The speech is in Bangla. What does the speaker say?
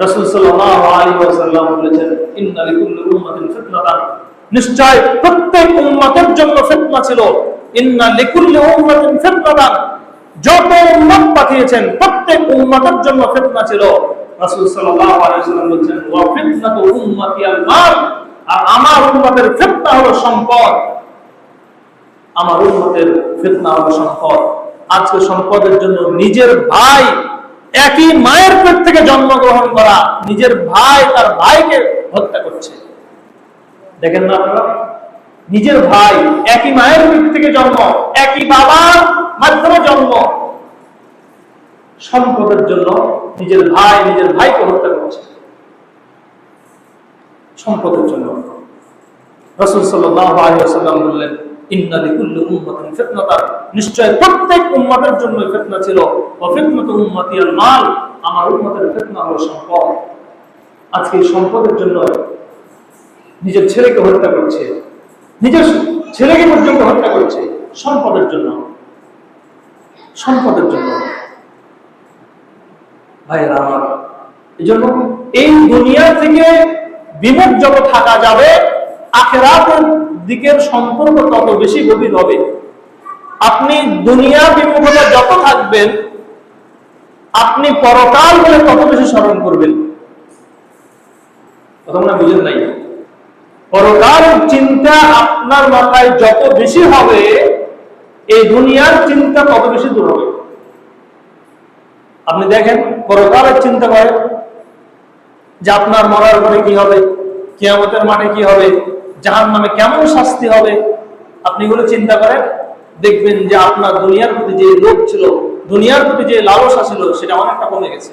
রাসূল সাল্লাল্লাহু আলাইহি ওয়াসাল্লাম বলেছেন, ইন্না লিকুল্লি উম্মাতিন ফিতনাতান, নিশ্চয় প্রত্যেক উম্মতের জন্য ফিতনা ছিল। ইন্না লিকুল্লি উম্মাতিন ফিতনাতান, যত উম্মত পাঠিয়েছেন প্রত্যেক উম্মতের জন্য ফিতনা ছিল। রাসূল সাল্লাল্লাহু আলাইহি ওয়াসাল্লাম বলেছেন, ওয়া ফিতনাতু উম্মতি আল মাল, আর আমার উম্মতের ফিতনা হলো সম্পদ। আমার উম্মতের ফিতনা হলো সম্পদ। আজকে সম্পদের জন্য নিজের ভাই, একই মায়ের পেট থেকে জন্মগ্রহণ করা নিজের ভাই তার ভাইকে হত্যা করছে। দেখেন না আপনারা, নিজের ভাই, একই মায়ের পেট থেকে জন্ম, একই বাবার মাধ্যমে জন্ম, সম্পদের জন্য নিজের ভাই নিজের ভাইকে হত্যা করছে সম্পদের জন্য। রাসূল সাল্লাল্লাহু আলাইহি ওয়াসাল্লাম বললেন, ইন্না লিকুল্লি উম্মাতিন ফিতনাতান, নিশ্চয় প্রত্যেক উম্মতের জন্য ফিতনা ছিল। ওয়া ফিতনাতু উম্মতি আল মাল, আমার উম্মতের ফিতনা হলো সম্পদ। আজকে এই সম্পদের জন্য নিজের ছেলেকে হত্যা করছে, নিজের ছেলেকে পর্যন্ত হত্যা করছে সম্পদের জন্য। সম্পদের জন্য ভাইরা আমার, এজন্য এই দুনিয়া থেকে বিমুখ যত থাকা যাবে, আখিরাতের দিকের সম্পর্ক তত বেশি গভীর হবে। আপনি দুনিয়া বিমুখতা যত থাকবেন, আপনি পরকাল বলে তত বেশি স্মরণ করবেন। কথা মনে বুঝেন নাই? পরকাল চিন্তা আপনার মাথায় যত বেশি হবে, এই দুনিয়ার চিন্তা তত বেশি দূর হবে। আপনি দেখেন, পরকালের চিন্তা করেন যে আপনার মরার পরে কি হবে, কিয়ামতের মাঠে কি হবে, জাহান্নামে কেমন শাস্তি হবে। আপনি এগুলো চিন্তা করেন, দেখবেন যে আপনার দুনিয়ার প্রতি যে লোভ ছিল, দুনিয়ার প্রতি যে লালসা ছিল, সেটা অনেকটা কমে গেছে।